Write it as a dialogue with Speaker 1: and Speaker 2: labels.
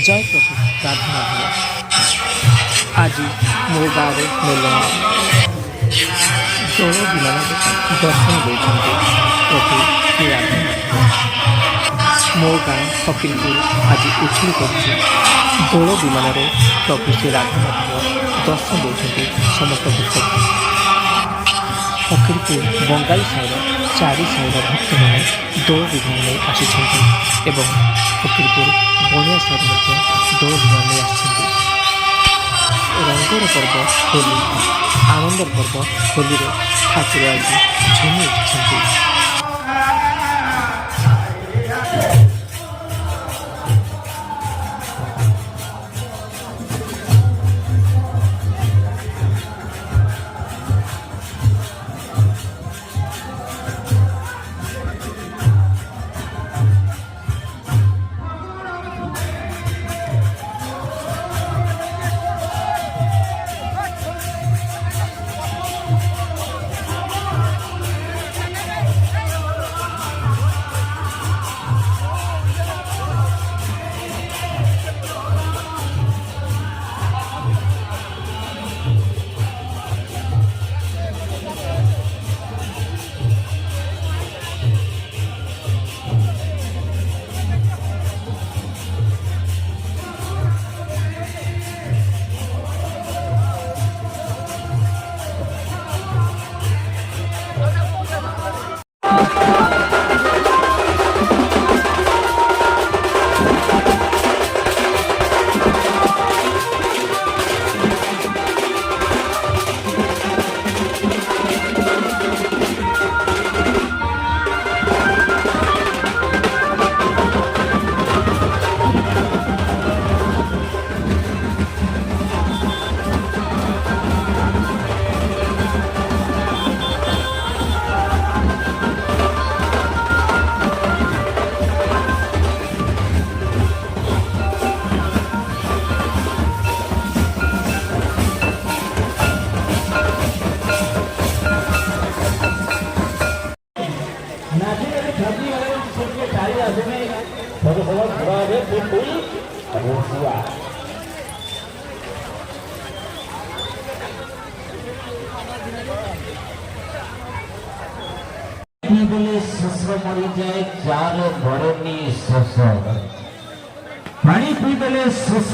Speaker 1: जय प्रभु राधा राधा। आज मो गाँव मेलना दोल विमान दर्शन देते प्रभु श्री राधा मो गाँ फकीरपुर आज उछली पड़ी दोल विमान प्रभु श्री राधा दर्शन देते समस्त भक्त फकीरपुर बंगाली साइर चारि साइर भक्त मैंने दोल विमान नहीं आसी फकीरपुर बनिया साइड दोल विमान नहीं आसंगर पर्व होली आनंदर पर्व होली ठाकुर आज झुमी उठिंट।
Speaker 2: मरी जाए जार भरनी शोष पानी पीबले शोष